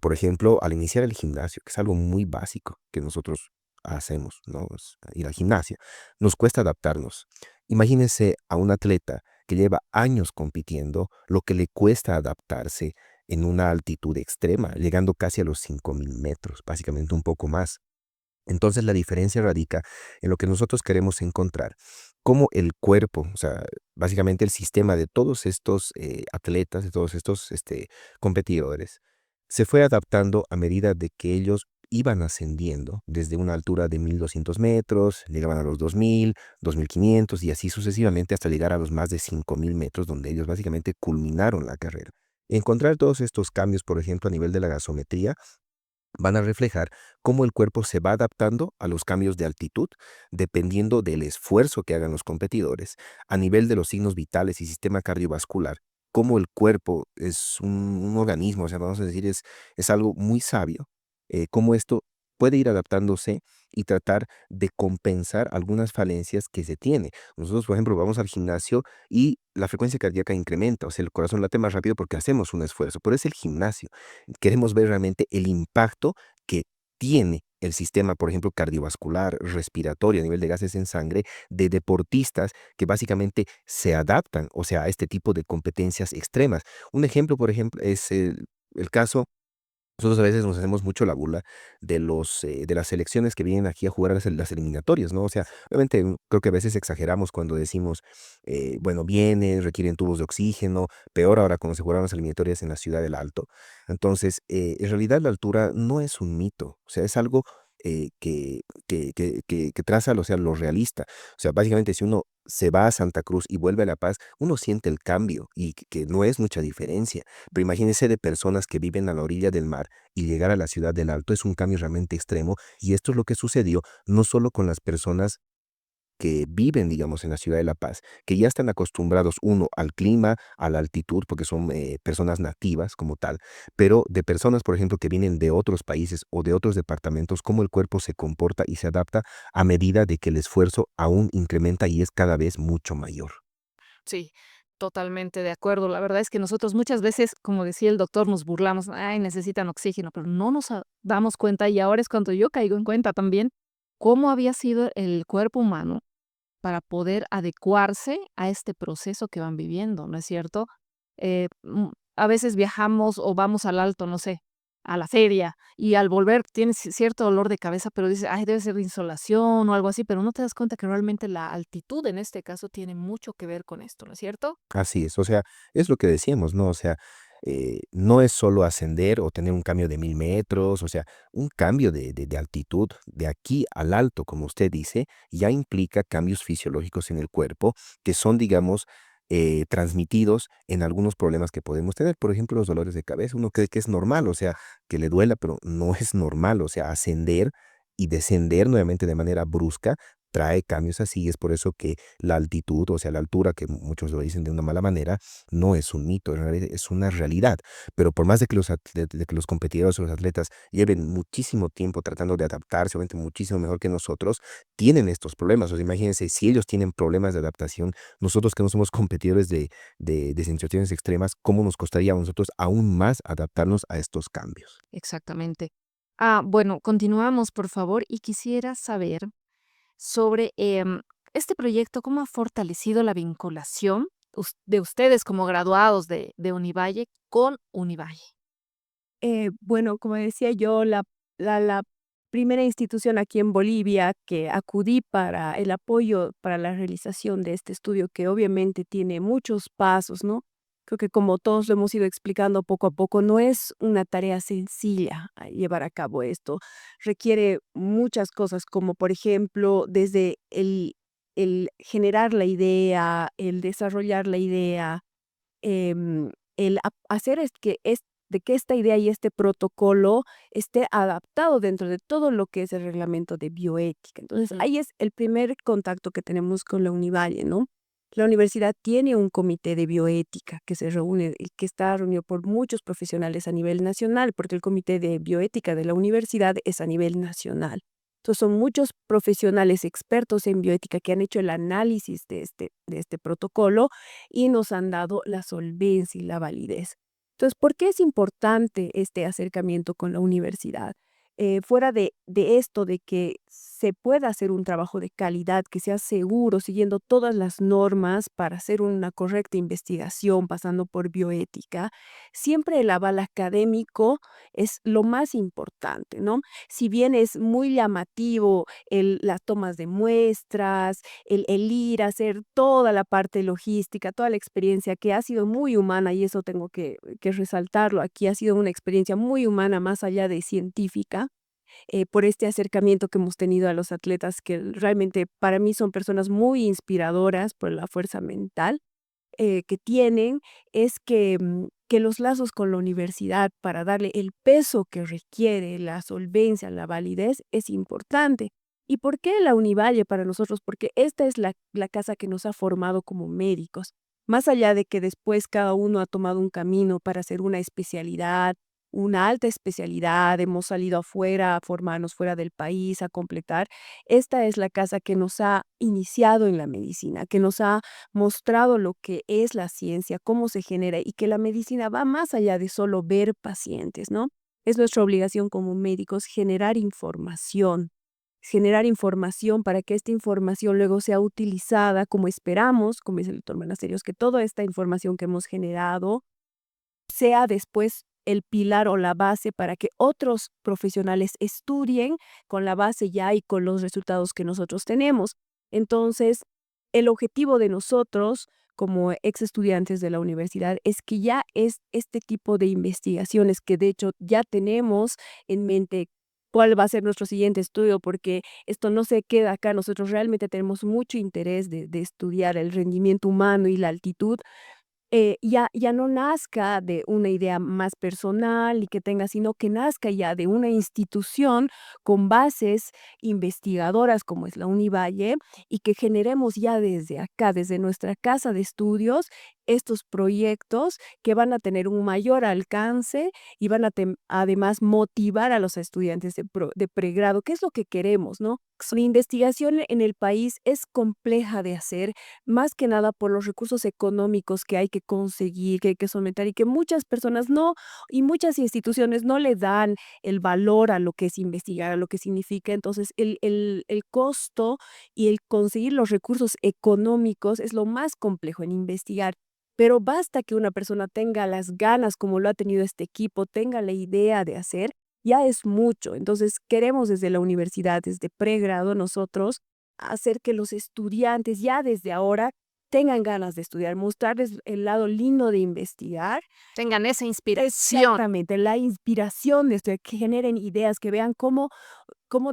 por ejemplo, al iniciar el gimnasio, que es algo muy básico que nosotros hacemos, ¿no? Es ir al gimnasio. Nos cuesta adaptarnos. Imagínense a un atleta que lleva años compitiendo, lo que le cuesta adaptarse en una altitud extrema, llegando casi a los 5.000 metros, básicamente un poco más. Entonces la diferencia radica en lo que nosotros queremos encontrar, cómo el cuerpo, o sea, básicamente el sistema de todos estos atletas, de todos estos competidores, se fue adaptando a medida de que ellos iban ascendiendo desde una altura de 1.200 metros, llegaban a los 2.000, 2.500 y así sucesivamente hasta llegar a los más de 5.000 metros, donde ellos básicamente culminaron la carrera. Encontrar todos estos cambios, por ejemplo, a nivel de la gasometría, van a reflejar cómo el cuerpo se va adaptando a los cambios de altitud dependiendo del esfuerzo que hagan los competidores, a nivel de los signos vitales y sistema cardiovascular, cómo el cuerpo es un organismo, o sea, vamos a decir, es algo muy sabio, cómo esto puede ir adaptándose y tratar de compensar algunas falencias que se tiene. Nosotros, por ejemplo, vamos al gimnasio y la frecuencia cardíaca incrementa, o sea, el corazón late más rápido porque hacemos un esfuerzo, pero es el gimnasio. Queremos ver realmente el impacto que tiene el sistema, por ejemplo, cardiovascular, respiratorio, a nivel de gases en sangre, de deportistas que básicamente se adaptan, o sea, a este tipo de competencias extremas. Un ejemplo, por ejemplo, es el caso. Nosotros a veces nos hacemos mucho la burla de las selecciones que vienen aquí a jugar las eliminatorias, ¿no? O sea, obviamente creo que a veces exageramos cuando decimos, bueno, vienen, requieren tubos de oxígeno, peor ahora cuando se jugaron las eliminatorias en la Ciudad del Alto. Entonces, en realidad la altura no es un mito, o sea, es algo que traza, o sea, lo realista. O sea, básicamente si uno se va a Santa Cruz y vuelve a La Paz, uno siente el cambio y que no es mucha diferencia. Pero imagínense de personas que viven a la orilla del mar y llegar a la ciudad del Alto es un cambio realmente extremo y esto es lo que sucedió no solo con las personas que viven, digamos, en la ciudad de La Paz, que ya están acostumbrados, uno, al clima, a la altitud, porque son personas nativas como tal, pero de personas, por ejemplo, que vienen de otros países o de otros departamentos, cómo el cuerpo se comporta y se adapta a medida de que el esfuerzo aún incrementa y es cada vez mucho mayor. Sí, totalmente de acuerdo. La verdad es que nosotros muchas veces, como decía el doctor, nos burlamos, ay, necesitan oxígeno, pero no nos damos cuenta y ahora es cuando yo caigo en cuenta también cómo había sido el cuerpo humano para poder adecuarse a este proceso que van viviendo, ¿no es cierto? A veces viajamos o vamos al alto, no sé, a la feria, y al volver tienes cierto dolor de cabeza, pero dices, ay, debe ser de insolación o algo así, pero no te das cuenta que realmente la altitud en este caso tiene mucho que ver con esto, ¿no es cierto? Así es, o sea, es lo que decíamos, ¿no? O sea, no es solo ascender o tener un cambio de 1.000 metros, o sea, un cambio de altitud de aquí al alto, como usted dice, ya implica cambios fisiológicos en el cuerpo que son, digamos, transmitidos en algunos problemas que podemos tener. Por ejemplo, los dolores de cabeza. Uno cree que es normal, o sea, que le duela, pero no es normal. O sea, ascender y descender nuevamente de manera brusca trae cambios así. Es por eso que la altitud, o sea, la altura, que muchos lo dicen de una mala manera, no es un mito, en realidad es una realidad. Pero por más de que de que los competidores o los atletas lleven muchísimo tiempo tratando de adaptarse, obviamente muchísimo mejor que nosotros, tienen estos problemas. O sea, imagínense, si ellos tienen problemas de adaptación, nosotros que no somos competidores de situaciones extremas, ¿cómo nos costaría a nosotros aún más adaptarnos a estos cambios? Exactamente. Bueno, continuamos, por favor, y quisiera saber sobre este proyecto, cómo ha fortalecido la vinculación de ustedes como graduados de Univalle con Univalle. Bueno, como decía yo, la primera institución aquí en Bolivia que acudí para el apoyo para la realización de este estudio, que obviamente tiene muchos pasos, ¿no? Creo que como todos lo hemos ido explicando poco a poco, no es una tarea sencilla llevar a cabo esto. Requiere muchas cosas, como por ejemplo, desde el generar la idea, el desarrollar la idea, el hacer es que de que esta idea y este protocolo esté adaptado dentro de todo lo que es el reglamento de bioética. Entonces, Mm. ahí es el primer contacto que tenemos con la Univalle, ¿no? La universidad tiene un comité de bioética que se reúne y que está reunido por muchos profesionales a nivel nacional, porque el comité de bioética de la universidad es a nivel nacional. Entonces son muchos profesionales expertos en bioética que han hecho el análisis de este protocolo y nos han dado la solvencia y la validez. Entonces, ¿por qué es importante este acercamiento con la universidad? Fuera de esto, de que se pueda hacer un trabajo de calidad, que sea seguro, siguiendo todas las normas para hacer una correcta investigación, pasando por bioética, siempre el aval académico es lo más importante, ¿no? Si bien es muy llamativo las tomas de muestras, el ir a hacer toda la parte logística, toda la experiencia que ha sido muy humana, y eso tengo que resaltarlo, aquí ha sido una experiencia muy humana más allá de científica, por este acercamiento que hemos tenido a los atletas, que realmente para mí son personas muy inspiradoras por la fuerza mental que tienen, es que los lazos con la universidad para darle el peso que requiere, la solvencia, la validez, es importante. ¿Y por qué la Univalle para nosotros? Porque esta es la casa que nos ha formado como médicos. Más allá de que después cada uno ha tomado un camino para hacer una especialidad, una alta especialidad, hemos salido afuera a formarnos fuera del país, a completar, esta es la casa que nos ha iniciado en la medicina, que nos ha mostrado lo que es la ciencia, cómo se genera y que la medicina va más allá de solo ver pacientes, ¿no? Es nuestra obligación como médicos generar información para que esta información luego sea utilizada como esperamos, como dice el doctor Monasterios, que toda esta información que hemos generado sea después el pilar o la base para que otros profesionales estudien con la base ya y con los resultados que nosotros tenemos. Entonces, el objetivo de nosotros como ex estudiantes de la universidad es que ya es este tipo de investigaciones que de hecho ya tenemos en mente cuál va a ser nuestro siguiente estudio, porque esto no se queda acá. Nosotros realmente tenemos mucho interés de estudiar el rendimiento humano y la altitud, ya no nazca de una idea más personal y que tenga, sino que nazca ya de una institución con bases investigadoras como es la Univalle, y que generemos ya desde acá, desde nuestra casa de estudios, estos proyectos que van a tener un mayor alcance y van a además motivar a los estudiantes de pregrado, que es lo que queremos, ¿no? La investigación en el país es compleja de hacer, más que nada por los recursos económicos que hay que conseguir, que hay que someter, y que muchas personas no, y muchas instituciones no le dan el valor a lo que es investigar, a lo que significa. Entonces, el costo y el conseguir los recursos económicos es lo más complejo en investigar. Pero basta que una persona tenga las ganas, como lo ha tenido este equipo, tenga la idea de hacer, ya es mucho. Entonces, queremos desde la universidad, desde pregrado, nosotros hacer que los estudiantes ya desde ahora tengan ganas de estudiar, mostrarles el lado lindo de investigar. Tengan esa inspiración. Exactamente, la inspiración de esto, que generen ideas, que vean cómo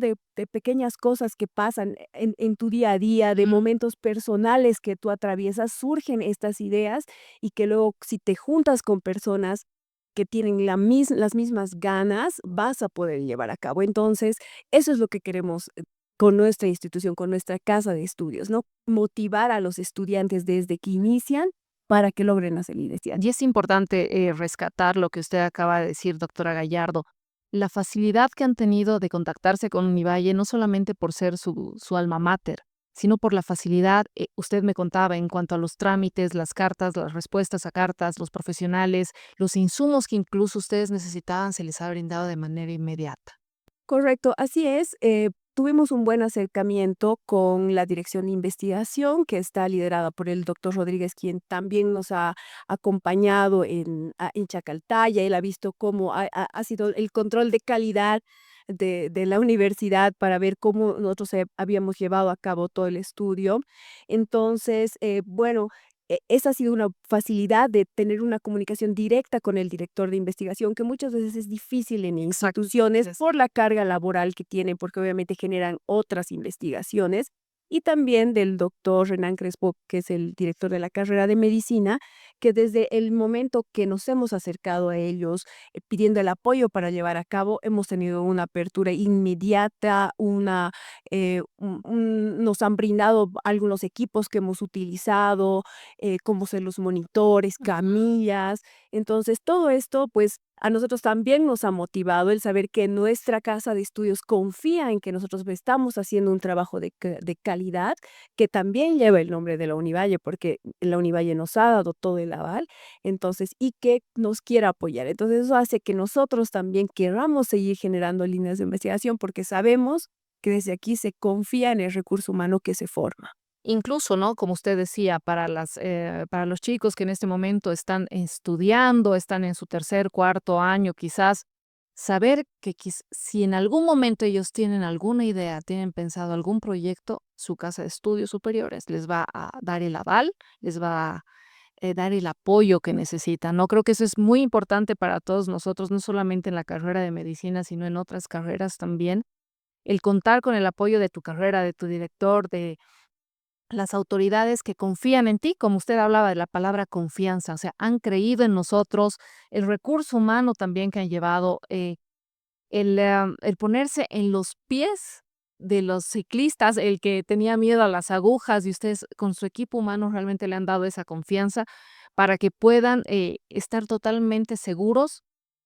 de pequeñas cosas que pasan en tu día a día, de momentos personales que tú atraviesas, surgen estas ideas, y que luego si te juntas con personas que tienen las mismas ganas, vas a poder llevar a cabo. Entonces, eso es lo que queremos con nuestra institución, con nuestra casa de estudios, ¿no? Motivar a los estudiantes desde que inician para que logren hacer la identidad. Y es importante rescatar lo que usted acaba de decir, doctora Gallardo, la facilidad que han tenido de contactarse con Univalle, no solamente por ser su alma mater, sino por la facilidad, usted me contaba, en cuanto a los trámites, las cartas, las respuestas a cartas, los profesionales, los insumos que incluso ustedes necesitaban, se les ha brindado de manera inmediata. Correcto, así es. Tuvimos un buen acercamiento con la Dirección de Investigación, que está liderada por el doctor Rodríguez, quien también nos ha acompañado en Chacaltaya. Él ha visto cómo ha sido el control de calidad de la universidad para ver cómo nosotros habíamos llevado a cabo todo el estudio. Entonces, bueno, esa ha sido una facilidad de tener una comunicación directa con el director de investigación, que muchas veces es difícil en instituciones por la carga laboral que tienen, porque obviamente generan otras investigaciones. Y también del doctor Renan Crespo, que es el director de la carrera de medicina, que desde el momento que nos hemos acercado a ellos pidiendo el apoyo para llevar a cabo, hemos tenido una apertura inmediata, nos han brindado algunos equipos que hemos utilizado, como son los monitores, camillas. Entonces, todo esto pues a nosotros también nos ha motivado el saber que nuestra casa de estudios confía en que nosotros estamos haciendo un trabajo de calidad, que también lleva el nombre de la Univalle, porque la Univalle nos ha dado todo el aval, entonces, y que nos quiera apoyar. Entonces, eso hace que nosotros también queramos seguir generando líneas de investigación, porque sabemos que desde aquí se confía en el recurso humano que se forma. Incluso, ¿no? Como usted decía, para los chicos que en este momento están estudiando, están en su tercer, cuarto año, quizás saber que si en algún momento ellos tienen alguna idea, tienen pensado algún proyecto, su casa de estudios superiores les va a dar el aval, les va a dar el apoyo que necesitan, ¿no? Creo que eso es muy importante para todos nosotros, no solamente en la carrera de medicina, sino en otras carreras también. El contar con el apoyo de tu carrera, de tu director, de las autoridades que confían en ti, como usted hablaba de la palabra confianza, o sea, han creído en nosotros, el recurso humano también que han llevado, el ponerse en los pies de los ciclistas, el que tenía miedo a las agujas y ustedes con su equipo humano realmente le han dado esa confianza para que puedan estar totalmente seguros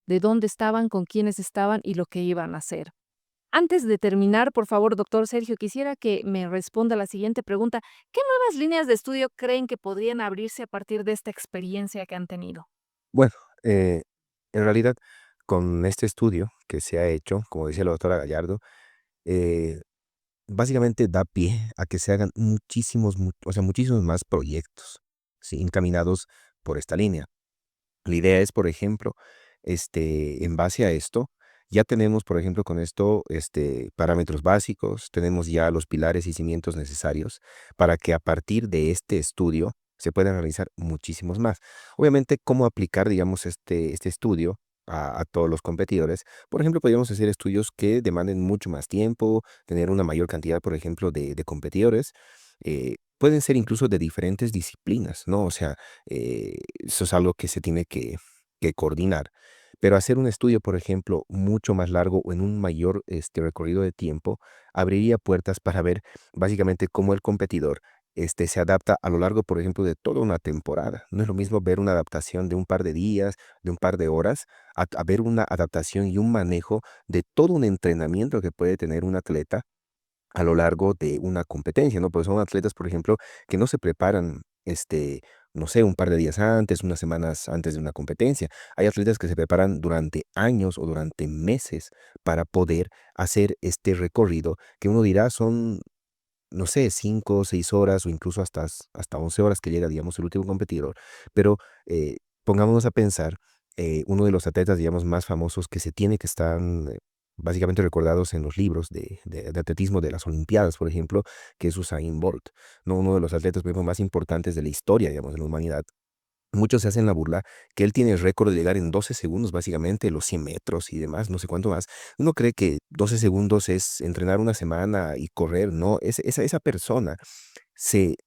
de dónde estaban, con quiénes estaban y lo que iban a hacer. Antes de terminar, por favor, doctor Sergio, quisiera que me responda la siguiente pregunta. ¿Qué nuevas líneas de estudio creen que podrían abrirse a partir de esta experiencia que han tenido? Bueno, en realidad, con este estudio que se ha hecho, como decía la doctora Gallardo, eh, básicamente da pie a que se hagan o sea, muchísimos más proyectos, ¿sí? Encaminados por esta línea. La idea es, por ejemplo, en base a esto, ya tenemos, por ejemplo, con esto, parámetros básicos, tenemos ya los pilares y cimientos necesarios para que a partir de este estudio se puedan realizar muchísimos más. Obviamente, cómo aplicar, digamos, este estudio a todos los competidores. Por ejemplo, podríamos hacer estudios que demanden mucho más tiempo, tener una mayor cantidad, por ejemplo, de competidores. Pueden ser incluso de diferentes disciplinas, ¿no? O sea, eso es algo que se tiene que coordinar. Pero hacer un estudio, por ejemplo, mucho más largo o en un mayor recorrido de tiempo, abriría puertas para ver básicamente cómo el competidor se adapta a lo largo, por ejemplo, de toda una temporada. No es lo mismo ver una adaptación de un par de días, de un par de horas, a ver una adaptación y un manejo de todo un entrenamiento que puede tener un atleta a lo largo de una competencia, ¿no? Porque son atletas, por ejemplo, que no se preparan, no sé, un par de días antes, unas semanas antes de una competencia. Hay atletas que se preparan durante años o durante meses para poder hacer este recorrido que uno dirá son, no sé, 5 o 6 horas o incluso hasta 11 horas que llega, digamos, el último competidor. Pero pongámonos a pensar, uno de los atletas, digamos, más famosos que se tiene que estar básicamente recordados en los libros de atletismo de las Olimpiadas, por ejemplo, que es Usain Bolt, ¿no? Uno de los atletas por ejemplo, más importantes de la historia, digamos, de la humanidad. Muchos se hacen la burla que él tiene el récord de llegar en 12 segundos, básicamente, los 100 metros y demás, no sé cuánto más. Uno cree que 12 segundos es entrenar una semana y correr, no, esa persona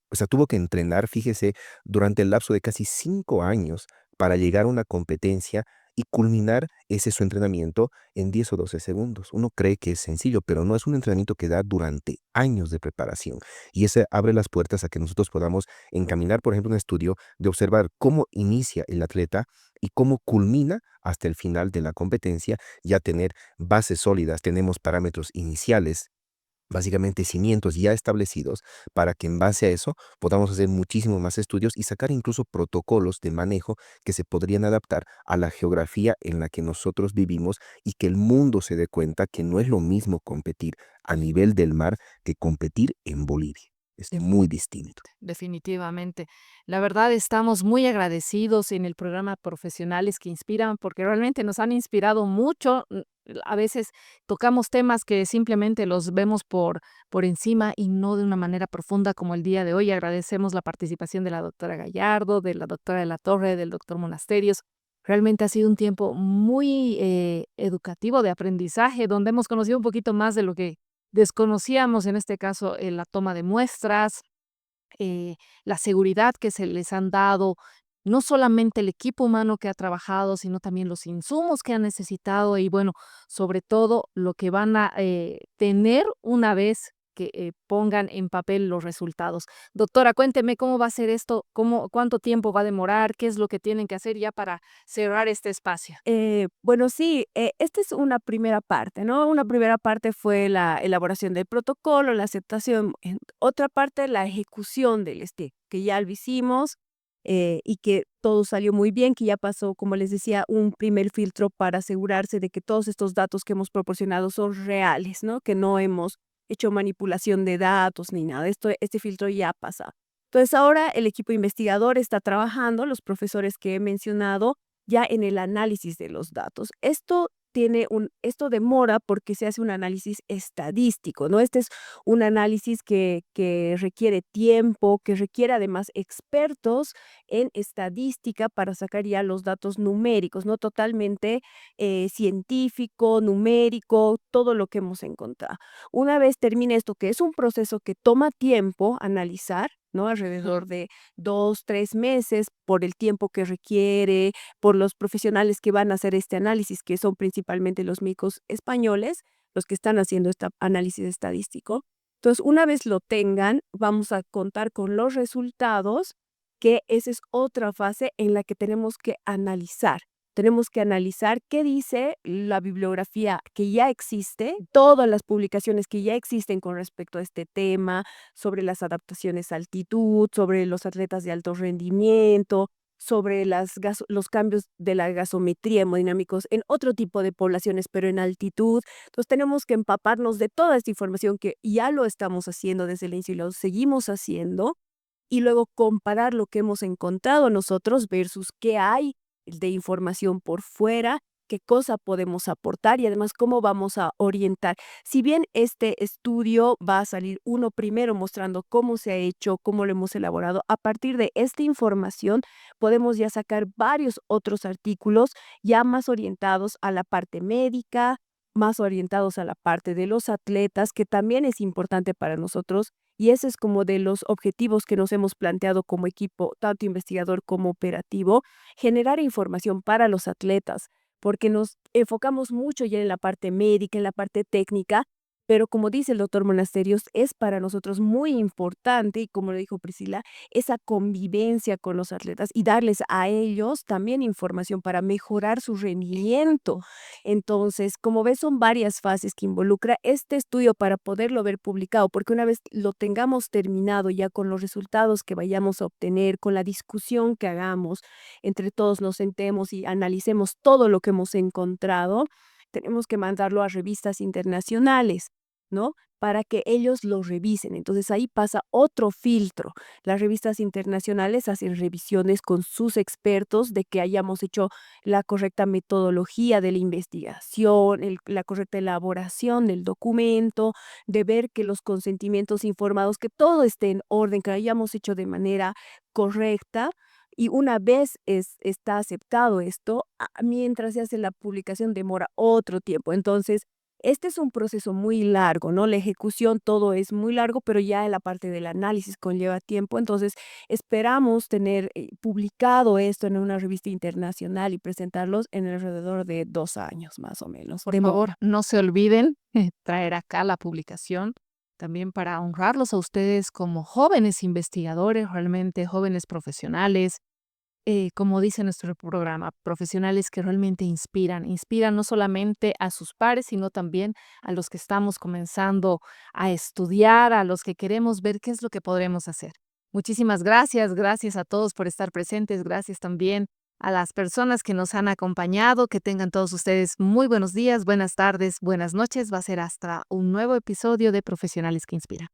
o sea, tuvo que entrenar, fíjese, durante el lapso de casi 5 años para llegar a una competencia y culminar ese su entrenamiento en 10 o 12 segundos. Uno cree que es sencillo, pero no es un entrenamiento que da durante años de preparación. Y ese abre las puertas a que nosotros podamos encaminar, por ejemplo, un estudio de observar cómo inicia el atleta y cómo culmina hasta el final de la competencia, ya tener bases sólidas, tenemos parámetros iniciales, básicamente cimientos ya establecidos para que en base a eso podamos hacer muchísimos más estudios y sacar incluso protocolos de manejo que se podrían adaptar a la geografía en la que nosotros vivimos y que el mundo se dé cuenta que no es lo mismo competir a nivel del mar que competir en Bolivia. Es muy distinto. Definitivamente. La verdad, estamos muy agradecidos en el programa Profesionales que Inspiran, porque realmente nos han inspirado mucho. A veces tocamos temas que simplemente los vemos por encima y no de una manera profunda como el día de hoy. Agradecemos la participación de la doctora Gallardo, de la doctora de la Torre, del doctor Monasterios. Realmente ha sido un tiempo muy educativo de aprendizaje, donde hemos conocido un poquito más de lo que desconocíamos, en este caso, la toma de muestras, eh, la seguridad que se les han dado, no solamente el equipo humano que ha trabajado, sino también los insumos que han necesitado y bueno, sobre todo lo que van a tener una vez que pongan en papel los resultados. Doctora, cuénteme cómo va a ser esto, cuánto tiempo va a demorar, qué es lo que tienen que hacer ya para cerrar este espacio. Bueno, sí, esta es una primera parte, ¿no? Una primera parte fue la elaboración del protocolo, la aceptación. En otra parte, la ejecución del STIC, que ya lo hicimos y que todo salió muy bien, que ya pasó, como les decía, un primer filtro para asegurarse de que todos estos datos que hemos proporcionado son reales, ¿no? Que no hemos hecho manipulación de datos ni nada. Este filtro ya pasa. Entonces ahora el equipo investigador está trabajando, los profesores que he mencionado, ya en el análisis de los datos. Esto demora porque se hace un análisis estadístico, ¿no? Este es un análisis que requiere tiempo, que requiere además expertos en estadística para sacar ya los datos numéricos, ¿no? Totalmente científico, numérico, todo lo que hemos encontrado. Una vez termine esto, que es un proceso que toma tiempo analizar, ¿no? Alrededor de 2, 3 meses por el tiempo que requiere, por los profesionales que van a hacer este análisis, que son principalmente los médicos españoles, los que están haciendo este análisis estadístico. Entonces, una vez lo tengan, vamos a contar con los resultados, que esa es otra fase en la que tenemos que analizar. Tenemos que analizar qué dice la bibliografía que ya existe, todas las publicaciones que ya existen con respecto a este tema, sobre las adaptaciones a altitud, sobre los atletas de alto rendimiento, sobre los cambios de la gasometría hemodinámicos en otro tipo de poblaciones, pero en altitud. Entonces tenemos que empaparnos de toda esta información que ya lo estamos haciendo desde el inicio y lo seguimos haciendo, y luego comparar lo que hemos encontrado nosotros versus qué hay de información por fuera, qué cosa podemos aportar y además cómo vamos a orientar. Si bien este estudio va a salir uno primero mostrando cómo se ha hecho, cómo lo hemos elaborado, a partir de esta información podemos ya sacar varios otros artículos ya más orientados a la parte médica, más orientados a la parte de los atletas, que también es importante para nosotros. Y ese es como de los objetivos que nos hemos planteado como equipo, tanto investigador como operativo, generar información para los atletas, porque nos enfocamos mucho ya en la parte médica, en la parte técnica, pero como dice el doctor Monasterios, es para nosotros muy importante, y como lo dijo Priscila, esa convivencia con los atletas y darles a ellos también información para mejorar su rendimiento. Entonces, como ves, son varias fases que involucra este estudio para poderlo ver publicado, porque una vez lo tengamos terminado ya con los resultados que vayamos a obtener, con la discusión que hagamos, entre todos nos sentemos y analicemos todo lo que hemos encontrado, tenemos que mandarlo a revistas internacionales, ¿no? Para que ellos lo revisen. Entonces ahí pasa otro filtro. Las revistas internacionales hacen revisiones con sus expertos de que hayamos hecho la correcta metodología de la investigación, la correcta elaboración del documento, de ver que los consentimientos informados, que todo esté en orden, que lo hayamos hecho de manera correcta. Y una vez está aceptado esto, mientras se hace la publicación demora otro tiempo. Entonces, este es un proceso muy largo, ¿no? La ejecución, todo es muy largo, pero ya la parte del análisis conlleva tiempo. Entonces, esperamos tener publicado esto en una revista internacional y presentarlos en alrededor de 2 años, más o menos. Por favor, no se olviden traer acá la publicación también para honrarlos a ustedes como jóvenes investigadores, realmente jóvenes profesionales, como dice nuestro programa, profesionales que realmente inspiran no solamente a sus pares, sino también a los que estamos comenzando a estudiar, a los que queremos ver qué es lo que podremos hacer. Muchísimas gracias a todos por estar presentes, gracias también a las personas que nos han acompañado, que tengan todos ustedes muy buenos días, buenas tardes, buenas noches, va a ser hasta un nuevo episodio de Profesionales que Inspiran.